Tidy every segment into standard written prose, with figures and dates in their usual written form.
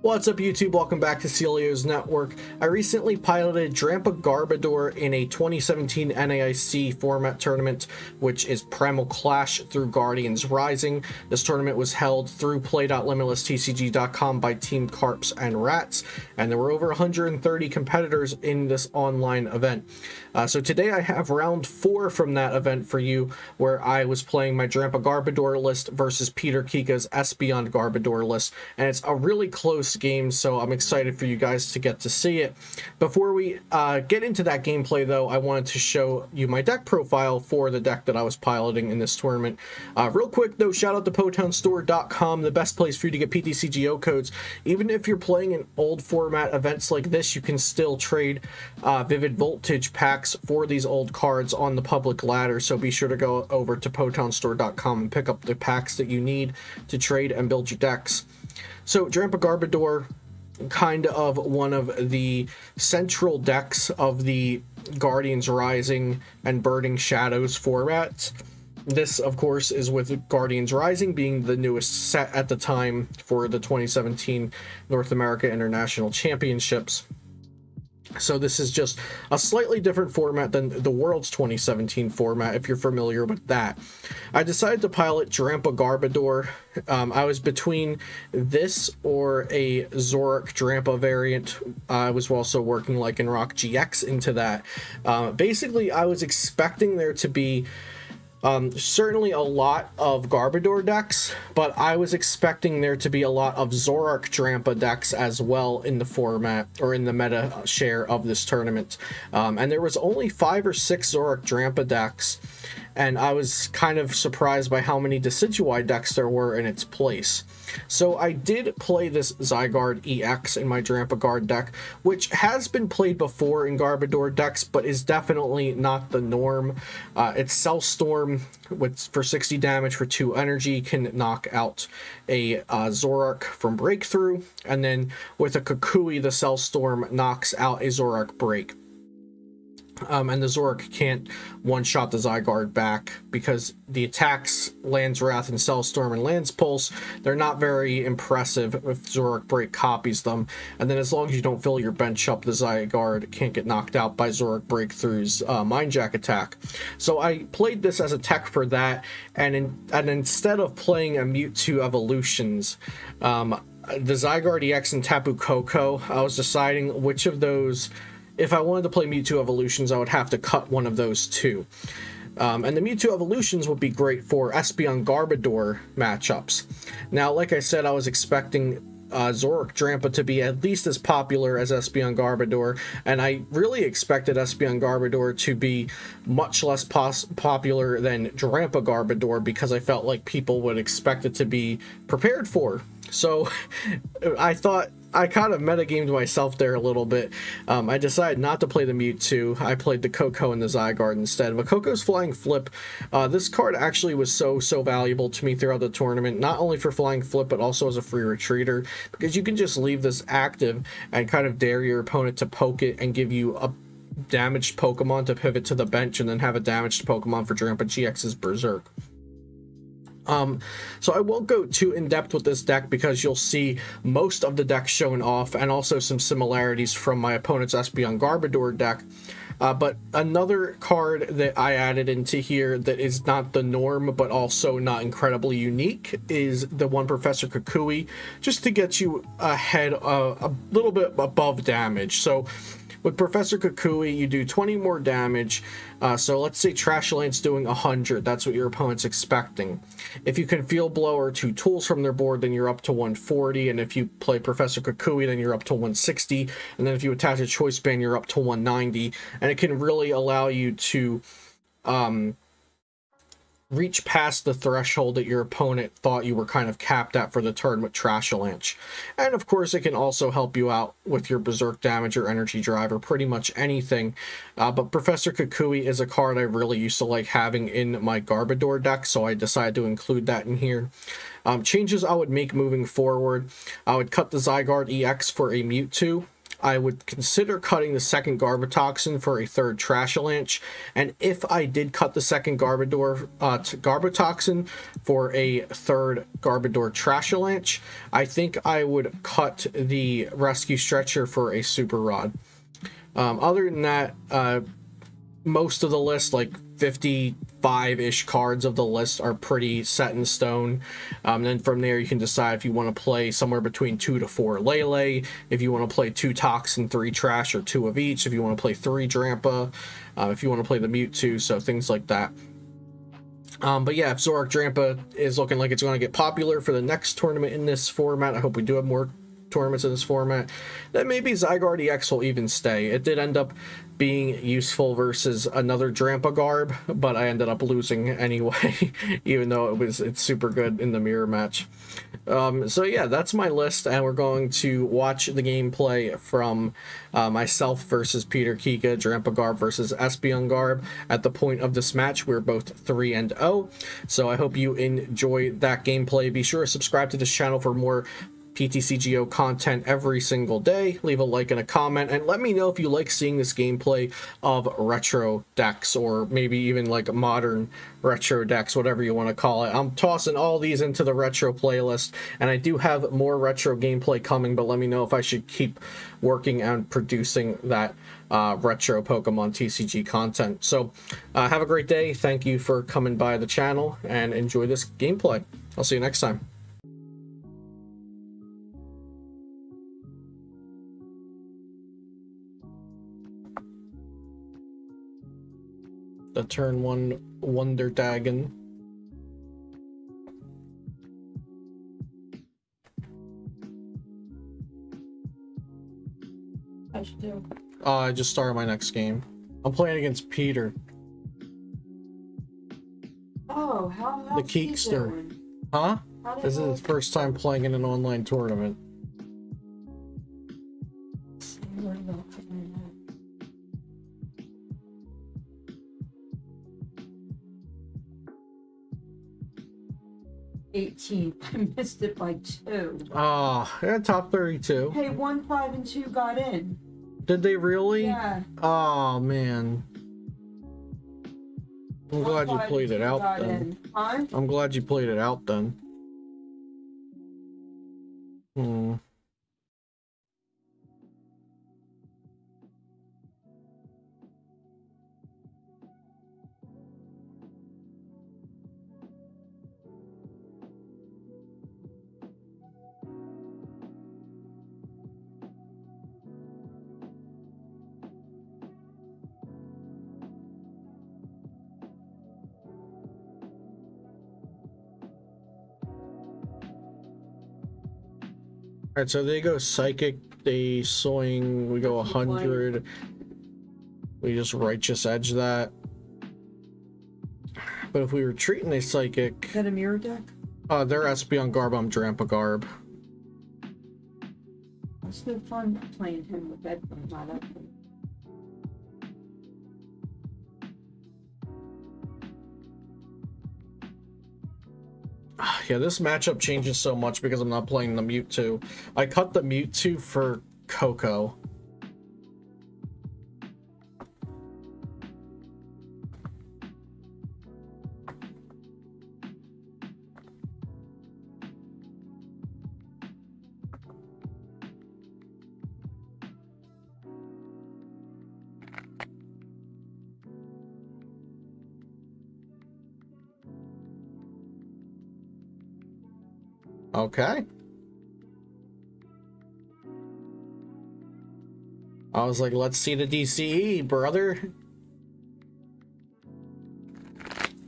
What's up YouTube? Welcome back to Celio's Network. I recently piloted Drampa Garbodor in a 2017 NAIC format tournament, which is Primal Clash through Guardians Rising. This tournament was held through play.limitlesstcg.com by Team Carps and Rats, and there were over 130 competitors in this online event. So today I have round 4 from that event for you, where I was playing my Drampa Garbodor list versus Peter Kika's Espeon Garbodor list, and it's a really close game, so I'm excited for you guys to get to see it. Before we get into that gameplay though, I wanted to show you my deck profile for the deck that I was piloting in this tournament. Real quick though, shout out to PotownStore.com, the best place for you to get PTCGO codes. Even if you're playing in old format events like this, you can still trade Vivid Voltage packs for these old cards on the public ladder, so be sure to go over to PotownStore.com and pick up the packs that you need to trade and build your decks. So Drampa Garbodor, kind of one of the central decks of the Guardians Rising and Burning Shadows formats. This, of course, is with Guardians Rising being the newest set at the time for the 2017 North America International Championships. So this is just a slightly different format than the World's 2017 format, if you're familiar with that. I decided to pilot Drampa Garbodor. I was between this or a Zoroark Drampa variant. I was also working like in Rock GX into that. Basically, I was expecting there to be certainly a lot of Garbodor decks, but I was expecting there to be a lot of Zoroark Drampa decks as well in the format, or in the meta share of this tournament. And there was only 5 or 6 Zoroark Drampa decks, and I was kind of surprised by how many Decidueye decks there were in its place. So I did play this Zygarde EX in my Drampa Guard deck, which has been played before in Garbodor decks, but is definitely not the norm. It's Cell Storm for 60 damage for 2 energy, can knock out a Zoroark from Breakthrough, and then with a Kukui, the Cell Storm knocks out a Zoroark Break. And the Zoroark can't one-shot the Zygarde back because the attacks, Land's Wrath and Cell Storm and Land's Pulse, they're not very impressive if Zoroark Break copies them. And then as long as you don't fill your bench up, the Zygarde can't get knocked out by Zoroark Breakthrough's Mind Jack attack. So I played this as a tech for that, and instead of playing a Mewtwo Evolutions, the Zygarde EX and Tapu Koko, I was deciding which of those. If I wanted to play Mewtwo Evolutions, I would have to cut one of those two. And the Mewtwo Evolutions would be great for Espeon Garbodor matchups. Now, like I said, I was expecting Zoroark Drampa to be at least as popular as Espeon Garbodor, and I really expected Espeon Garbodor to be much less popular than Drampa Garbodor, because I felt like people would expect it to be prepared for. So I thought I kind of metagamed myself there a little bit. I decided not to play the Mewtwo. I played the Koko and the Zygarde instead. But Koko's Flying Flip, this card actually was so valuable to me throughout the tournament, not only for Flying Flip, but also as a free retreater, because you can just leave this active and kind of dare your opponent to poke it and give you a damaged Pokemon to pivot to the bench, and then have a damaged Pokemon for Drampa GX's Berserk. So I won't go too in-depth with this deck because you'll see most of the deck shown off, and also some similarities from my opponent's Espeon Garbodor deck. But another card that I added into here that is not the norm, but also not incredibly unique, is the one Professor Kukui, just to get you ahead, a little bit above damage. So with Professor Kukui, you do 20 more damage. So let's say Trash Lance doing 100. That's what your opponent's expecting. If you can Field Blow or 2 tools from their board, then you're up to 140. And if you play Professor Kukui, then you're up to 160. And then if you attach a Choice Band, you're up to 190. And it can really allow you to reach past the threshold that your opponent thought you were kind of capped at for the turn with Trashalanche. And of course, it can also help you out with your Berserk damage or Energy Drive or pretty much anything. But Professor Kukui is a card I really used to like having in my Garbodor deck, so I decided to include that in here. Changes I would make moving forward: I would cut the Zygarde EX for a Mewtwo. I would consider cutting the second Garbotoxin for a third Trashalanche. And if I did cut the second Garbotoxin for a third Garbodor Trashalanche, I think I would cut the Rescue Stretcher for a Super Rod. Other than that, most of the list, like 55-ish cards of the list, are pretty set in stone. Then from there you can decide if you want to play somewhere between 2 to 4 Lele, if you want to play 2 Toxin, 3 Trash, or 2 of each, if you want to play 3 Drampa, if you want to play the Mewtwo, so things like that. But yeah, if Zoroark Drampa is looking like it's going to get popular for the next tournament in this format, I hope we do have more tournaments in this format, then maybe Zygarde EX will even stay. It did end up being useful versus another Drampa Garb, but I ended up losing anyway, even though it's super good in the mirror match. So yeah, that's my list, and we're going to watch the gameplay from myself versus PTCGO, Drampa Garb versus Espeon Garb. At the point of this match, we're both 3-0, so I hope you enjoy that gameplay. Be sure to subscribe to this channel for more PTCGO content every single day. Leave a like and a comment, and let me know if you like seeing this gameplay of retro decks, or maybe even like modern retro decks, whatever you want to call it. I'm tossing all these into the retro playlist, and I do have more retro gameplay coming, but let me know if I should keep working on producing that retro Pokemon TCG content. So have a great day. Thank you for coming by the channel, and enjoy this gameplay. I'll see you next time. The turn 1 Wonder Dragon. I should do. I just started my next game. I'm playing against Peter. Oh, how's the Keekster. Huh? This is his first time playing in an online tournament. 18. I missed it by 2. Ah, yeah, top 32. Hey, 1, 5, and 2 got in. Did they really? Yeah. Oh man. I'm glad you played it out then. Huh? I'm glad you played it out then. Alright, so they go Psychic, they Swing, we go 100. We just Righteous Edge that. But if we were treating a Psychic... Is that a mirror deck? They're Espeon Garb, I'm Drampa Garb. It's no fun playing him with that one, not up. Yeah, this matchup changes so much because I'm not playing the Mewtwo. I cut the Mewtwo for Coco. Okay. I was like, let's see the DCE, brother.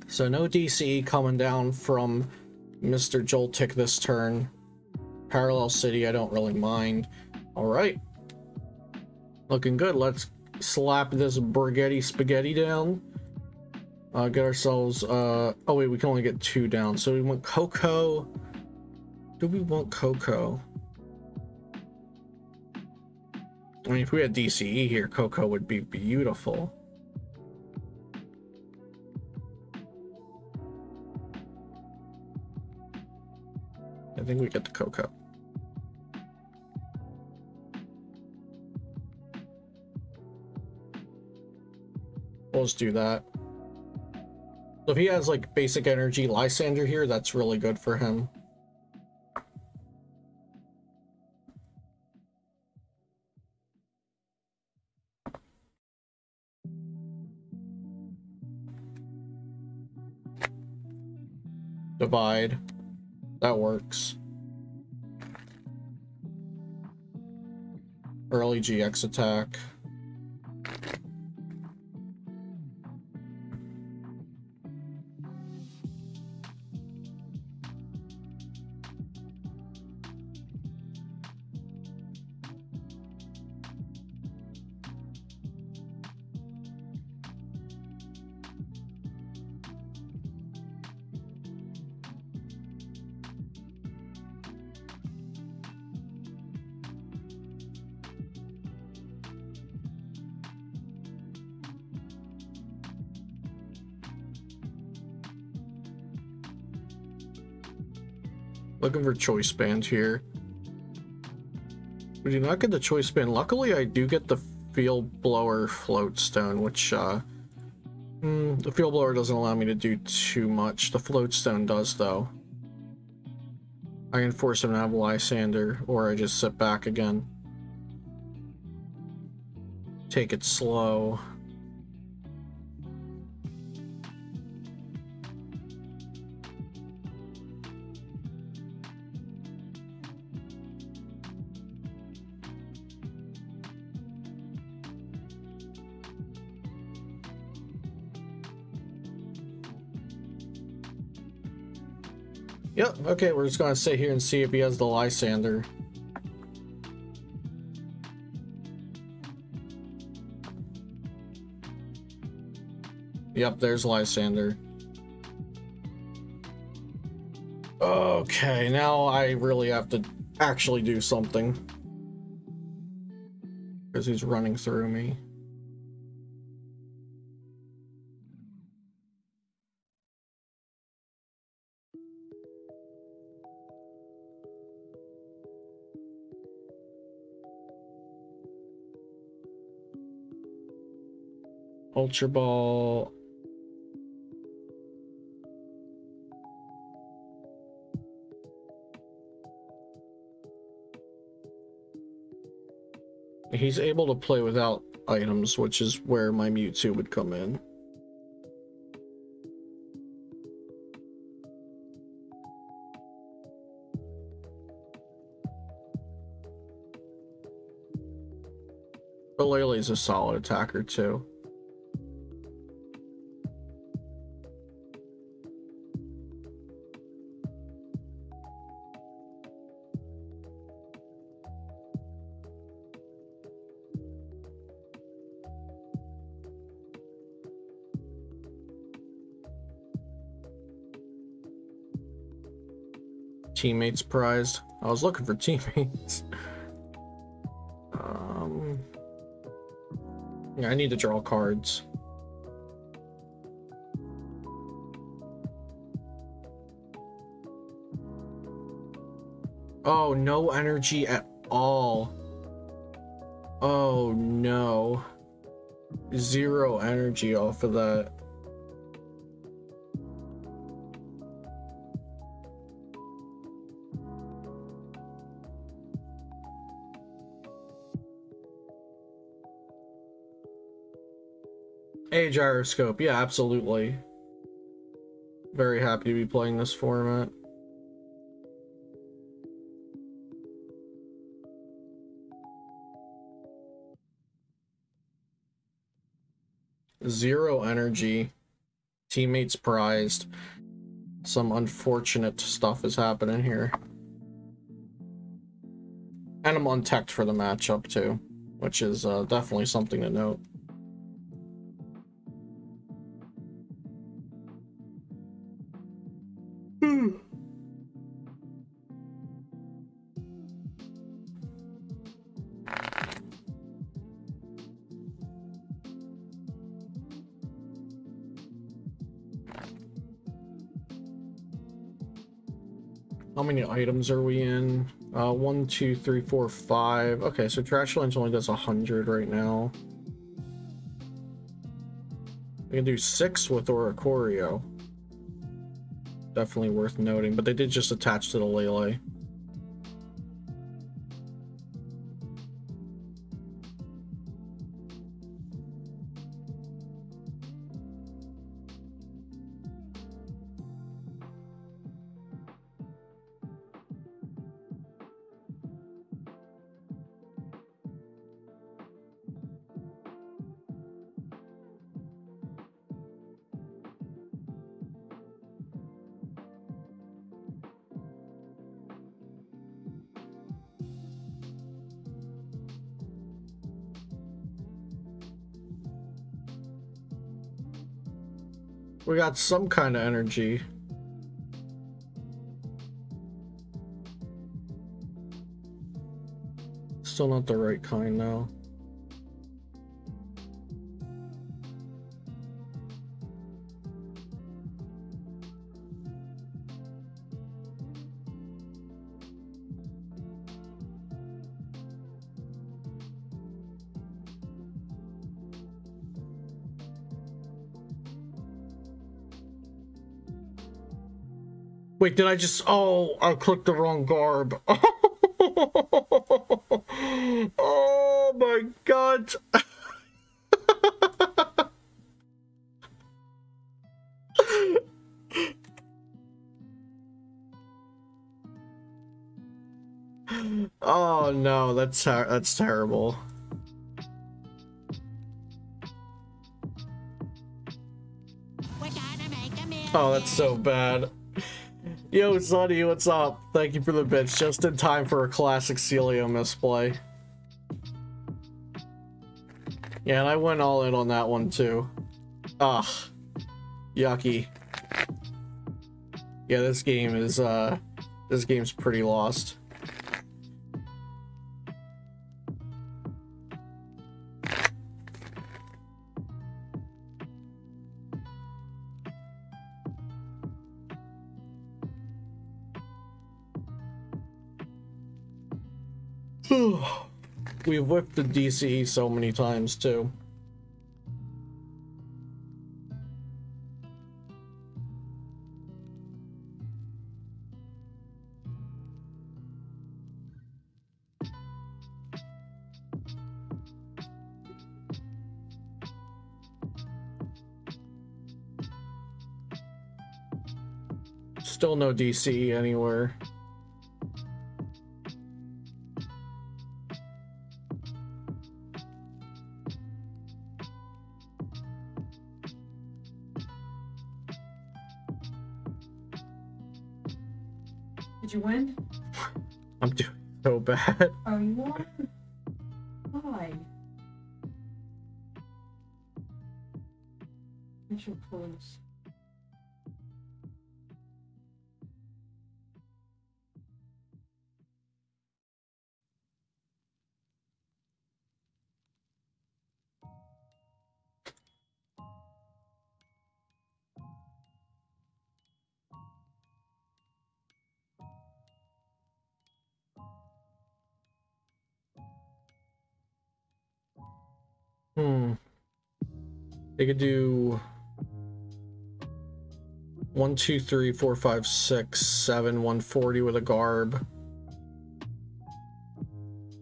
So no DCE coming down from Mr. Joltik this turn. Parallel City, I don't really mind. Alright. Looking good. Let's slap this Brigetti Spaghetti down. Get ourselves, oh wait, we can only get 2 down. So we want Coco. Do we want Coco? I mean, if we had DCE here, Coco would be beautiful. I think we get the Coco. We'll just do that. So if he has like basic energy Lysander here, that's really good for him. Divide. That works. Early GX attack. Looking for choice band here. We do not get the choice band. Luckily, I do get the field blower float stone, which the field blower doesn't allow me to do too much. The float stone does, though. I can force him to have Lysander, or I just sit back again. Take it slow. Yep, okay, we're just gonna sit here and see if he has the Lysander. Yep, there's Lysander. Okay, now I really have to actually do something. Because he's running through me. Ultra Ball. He's able to play without items, which is where my Mewtwo would come in. But Lele's a solid attacker too. Teammates prized. I was looking for teammates. Yeah, I need to draw cards. Oh, no energy at all. Oh no. 0 energy off of that. A gyroscope, yeah, absolutely. Very happy to be playing this format. Zero energy. Teammates prized. Some unfortunate stuff is happening here. And I'm untech'd for the matchup too, which is definitely something to note. How many items are we in? 1, 2, 3, 4, 5. Okay, so Trash Lines only does 100 right now. We can do 6 with Oricorio. Definitely worth noting, but they did just attach to the Lele. We got some kind of energy. Still not the right kind though. Wait, did I just... Oh, I clicked the wrong Garb. Oh my god. Oh no, that's terrible. Oh, that's so bad. Yo, Sonny, what's up? Thank you for the bits. Just in time for a classic Celio misplay. Yeah, and I went all in on that one too. Ugh. Yucky. Yeah, this game's pretty lost. We've whipped the DCE so many times too. Still no DCE anywhere. Did you win? I'm doing so bad. Oh, you won? Why? I should close. They could do 1, 2, 3, 4, 5, 6, 7, 140 with a Garb.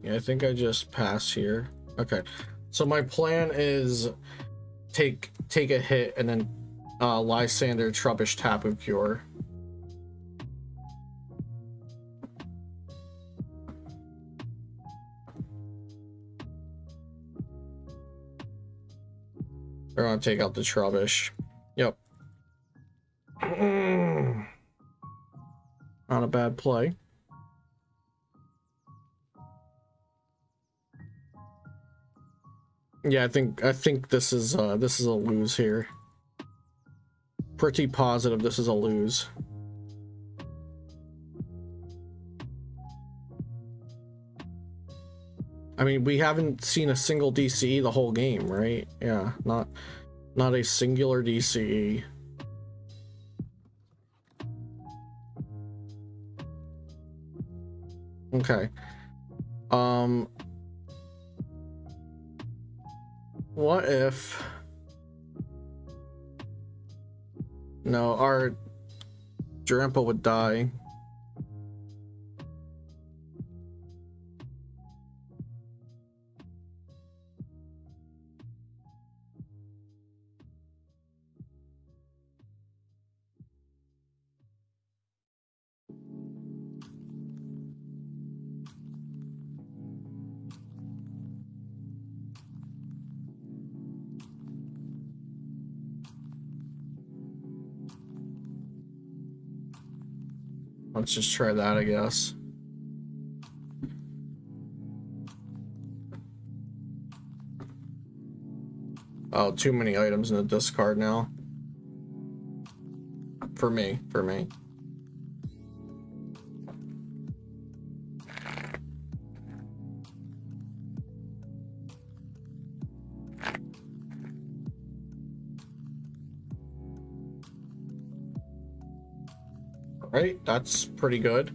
Yeah, I think I just pass here. Okay, so my plan is take a hit and then Lysander, Trubbish, Tapu Cure. They're gonna take out the Trubbish. Yep. Not a bad play. Yeah, I think this is a lose here. Pretty positive this is a lose. I mean, we haven't seen a single DCE the whole game, right? Yeah, not a singular DCE. Okay. What if No, our Drampa would die. Let's just try that, I guess. Oh, too many items in the discard now. For me. All right, that's pretty good.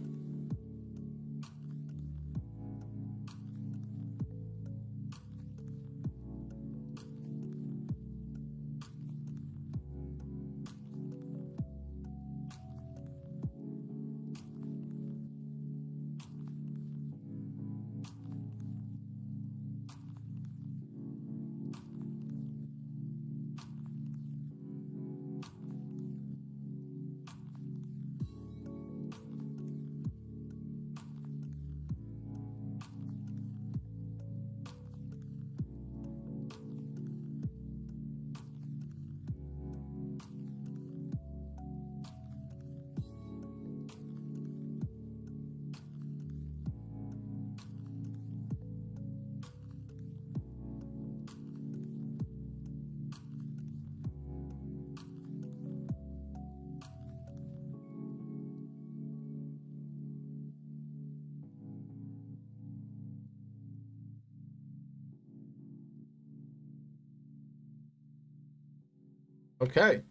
Okay,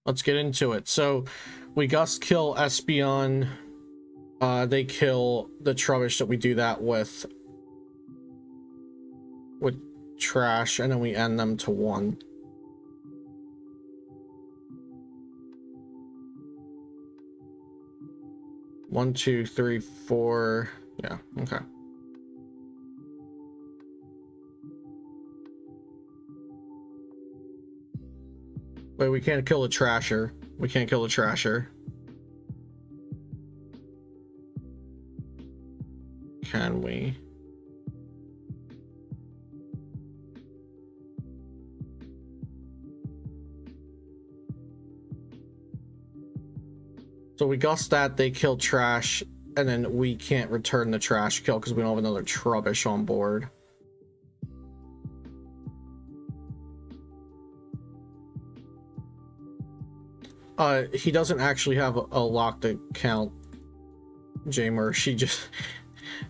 let's get into it. So we Gust kill Espeon. They kill the Trubbish that we do that with trash, and then we end them to 1. One, 2, 3, 4. Yeah, okay. Wait, we can't kill a Trasher. We can't kill a Trasher. Can we? So we Gust that, they kill Trash, and then we can't return the Trash kill because we don't have another Trubbish on board. He doesn't actually have a locked account, Jamer.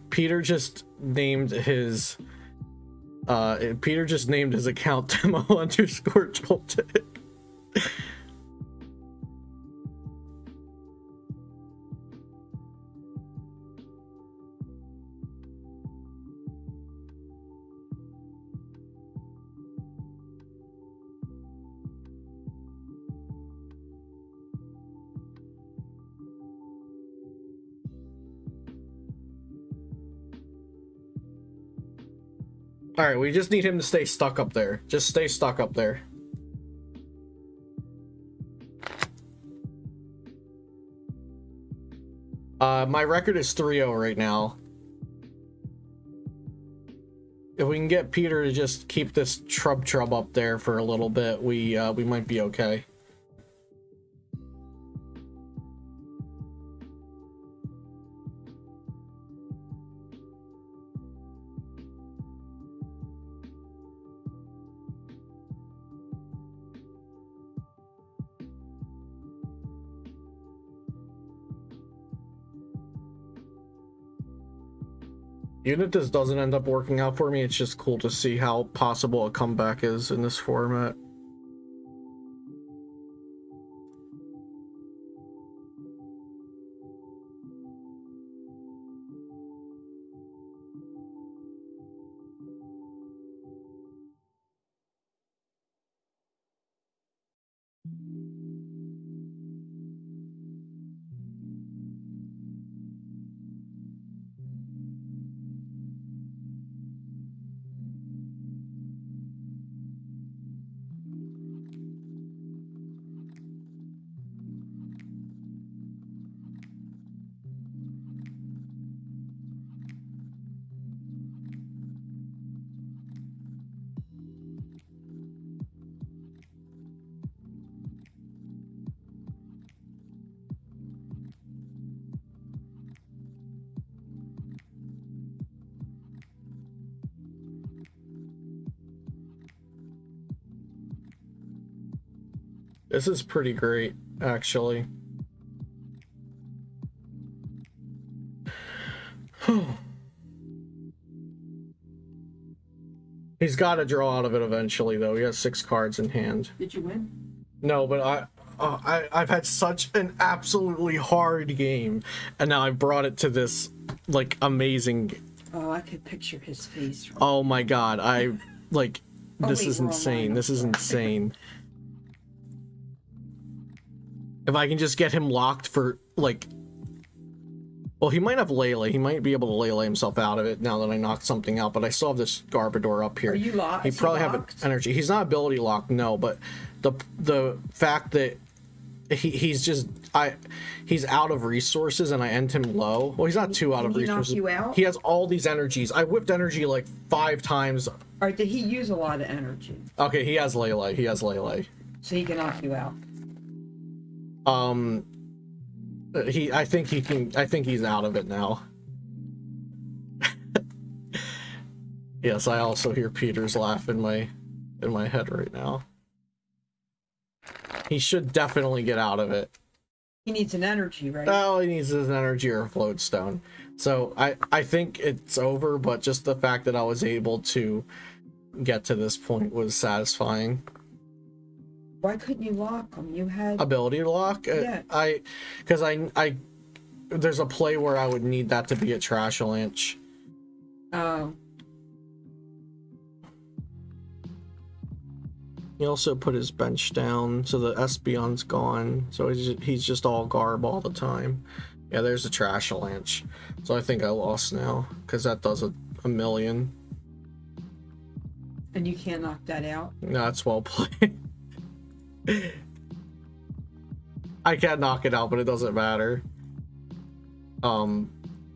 Peter just named his account demo_jolted. All right, we just need him to stay stuck up there. Just stay stuck up there. My record is 3-0 right now. If we can get Peter to just keep this Trub up there for a little bit, we might be okay. Even if this doesn't end up working out for me, it's just cool to see how possible a comeback is in this format. This is pretty great, actually. He's got to draw out of it eventually, though. He has 6 cards in hand. Did you win? No, but I've had such an absolutely hard game, and now I brought it to this like amazing. Oh, I could picture his face. Right. Oh my god, like this wait, is insane. This is insane. If I can just get him locked for like, well, he might have Lele. He might be able to Lele himself out of it now that I knocked something out. But I still have this Garbodor up here. Are you locked? He probably have an energy. He's not ability locked, no. But the fact that he's just he's out of resources and I end him low. Well, he's not too out of resources. Knock you out? He has all these energies. I whipped energy like 5 times. All right, did he use a lot of energy? Okay, he has Lele. He has Lele. So he can knock you out. I think he can. I think he's out of it now. Yes, I also hear Peter's laugh in my head right now. He should definitely get out of it. He needs an energy, right? Oh, he needs an energy or a float stone. So I think it's over, but just the fact that I was able to get to this point was satisfying. Why couldn't you lock him? You had ability lock. Yeah. Because I there's a play where I would need that to be a Trashalanch. Oh. He also put his bench down, so the Espeon's gone. So he's just all Garb all the time. Yeah, there's a Trashalanch. So I think I lost now, because that does a million. And you can't knock that out? No, that's well played. I can't knock it out, but it doesn't matter.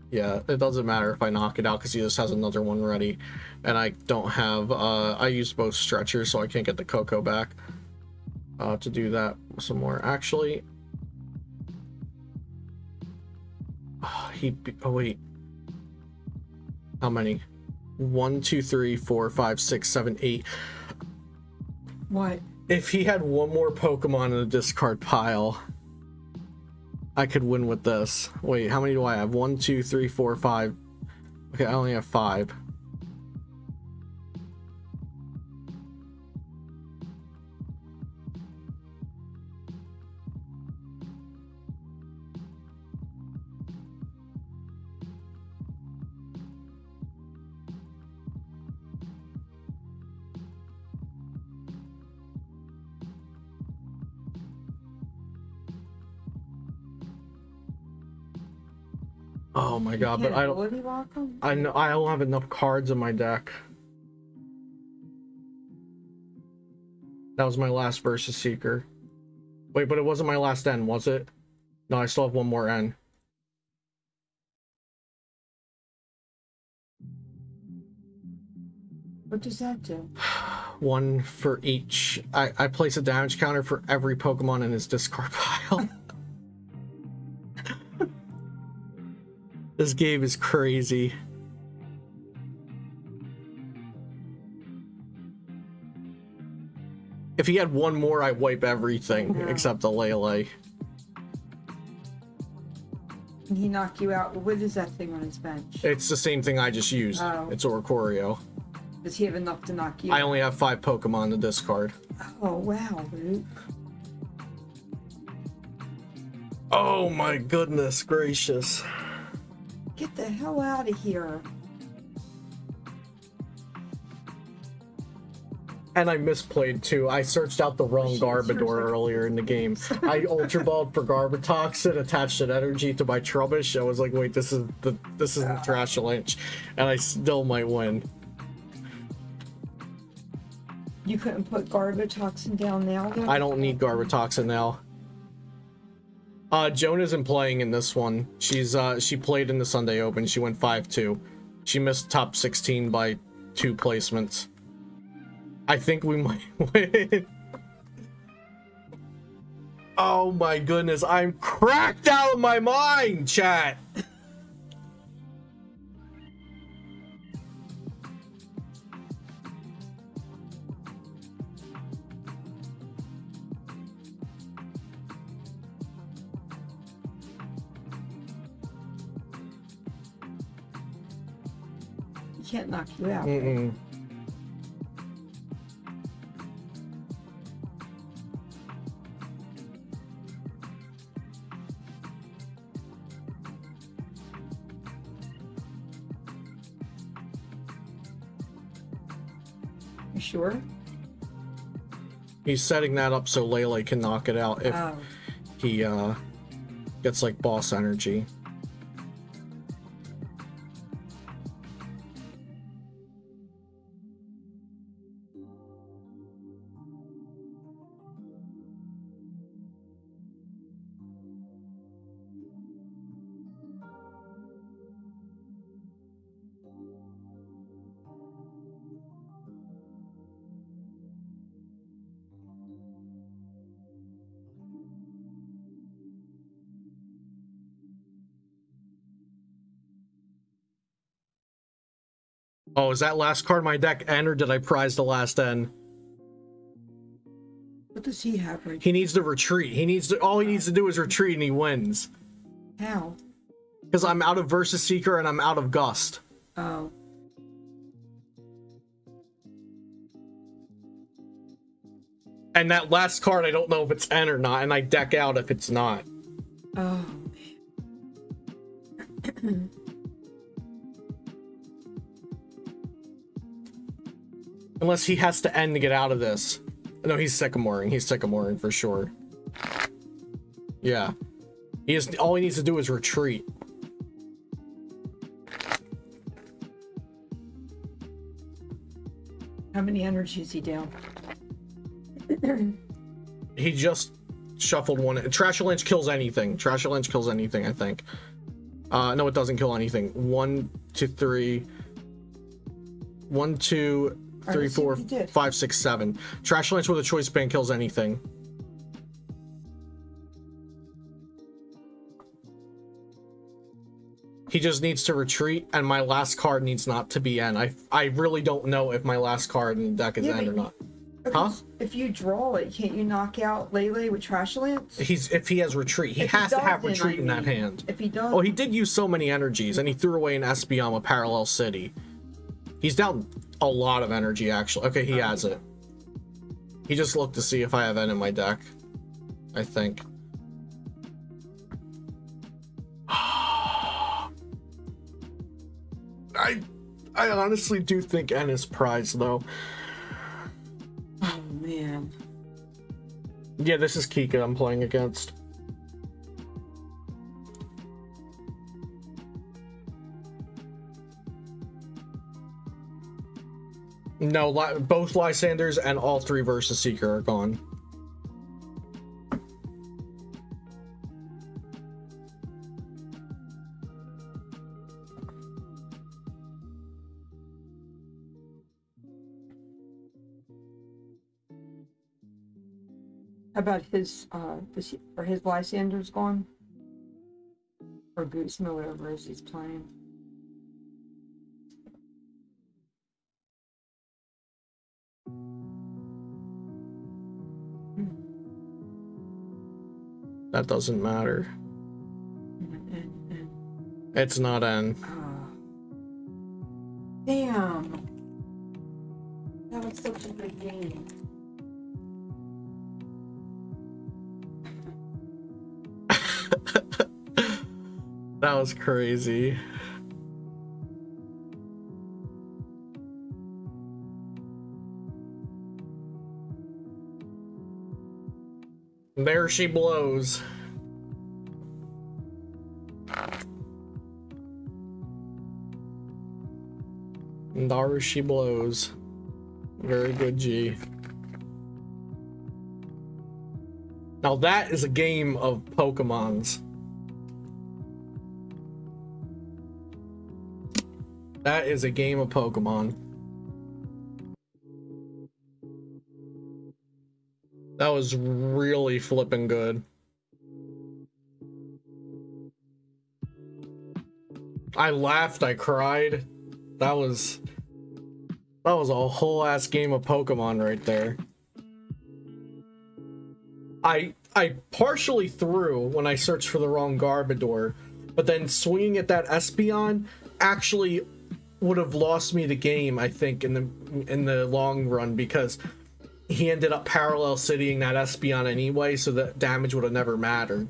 Yeah, it doesn't matter if I knock it out because he just has another one ready. And I don't have, I used both stretchers, so I can't get the Coco back to do that some more. Actually, oh wait. How many? 1, 2, 3, 4, 5, 6, 7, 8. What? If he had one more Pokemon in the discard pile, I could win with this. Wait, how many do I have? 1, 2, 3, 4, 5. Okay, I only have 5. Oh my god, but I know I don't have enough cards in my deck. That was my last Versus Seeker. Wait, but it wasn't my last N, was it? No, I still have one more N. What does that do? One for each. I place a damage counter for every Pokemon in his discard pile. This game is crazy. If he had one more, I'd wipe everything except the Lele. Can he knock you out? What is that thing on his bench? It's the same thing I just used. Oh. It's Oricorio. Does he have enough to knock you? I only have 5 Pokemon to discard. Oh, wow, Luke. Oh my goodness gracious. Get the hell out of here. And I misplayed too. I searched out the wrong Garbodor earlier in the game. I Ultra Balled for Garbotoxin, attached an energy to my Trubbish. I was like, wait, this is the Trashalanch. And I still might win. You couldn't put Garbotoxin down now? Though? I don't need Garbotoxin now. Joan isn't playing in this one. She played in the Sunday Open. She went 5-2. She missed top 16 by 2 placements. I think we might win. Oh my goodness, I'm cracked out of my mind, chat. can't knock you out. Mm-mm. You sure? He's setting that up so Lele can knock it out if he gets like boss energy. Oh, is that last card in my deck N, or did I prize the last N? What does he have right He needs to retreat. He needs to, all he needs to do is retreat and he wins. How? Because I'm out of Versus Seeker and I'm out of Gust. Oh. And that last card, I don't know if it's N or not, and I deck out if it's not. Oh, man. Unless he has to end to get out of this. No, he's Sycamoring. He's Sycamoring for sure. Yeah. All he needs to do is retreat. How many energies is he down? He just shuffled one. Trasher Lynch kills anything. Trasher Lynch kills anything, I think. No, it doesn't kill anything. 1, 2, 3. 1, 2, 3, 4, 5, 6, 7. Trash Lynch with a choice band kills anything. He just needs to retreat, and my last card needs not to be N. I really don't know if my last card in the deck is N or not. Huh? If you draw it, can't you knock out Lele with Trash Lance? If he has retreat. He has to have retreat in that hand. If he does. Oh, he did use so many energies, and he threw away an Espeon with Parallel City. He's down a lot of energy, actually. Okay, he has it. He just looked to see if I have N in my deck, I think. I honestly do think N is prized, though. Oh, man. Yeah, this is Kika I'm playing against. No, both Lysanders and all 3 Versus Seeker are gone. How about his, are his Lysanders gone? Or Guzma, whatever it is he's playing. That doesn't matter. It's not N. Damn. That was such a good game. That was crazy. There she blows. And there she blows. Very good, G. Now that is a game of Pokemons. That is a game of Pokemon. That was really flipping good. I laughed, I cried. That was a whole ass game of Pokemon right there. I partially threw when I searched for the wrong Garbodor, but then swinging at that Espeon actually would have lost me the game, I think, in the long run, because he ended up parallel citying that Espeon anyway, so the damage would have never mattered.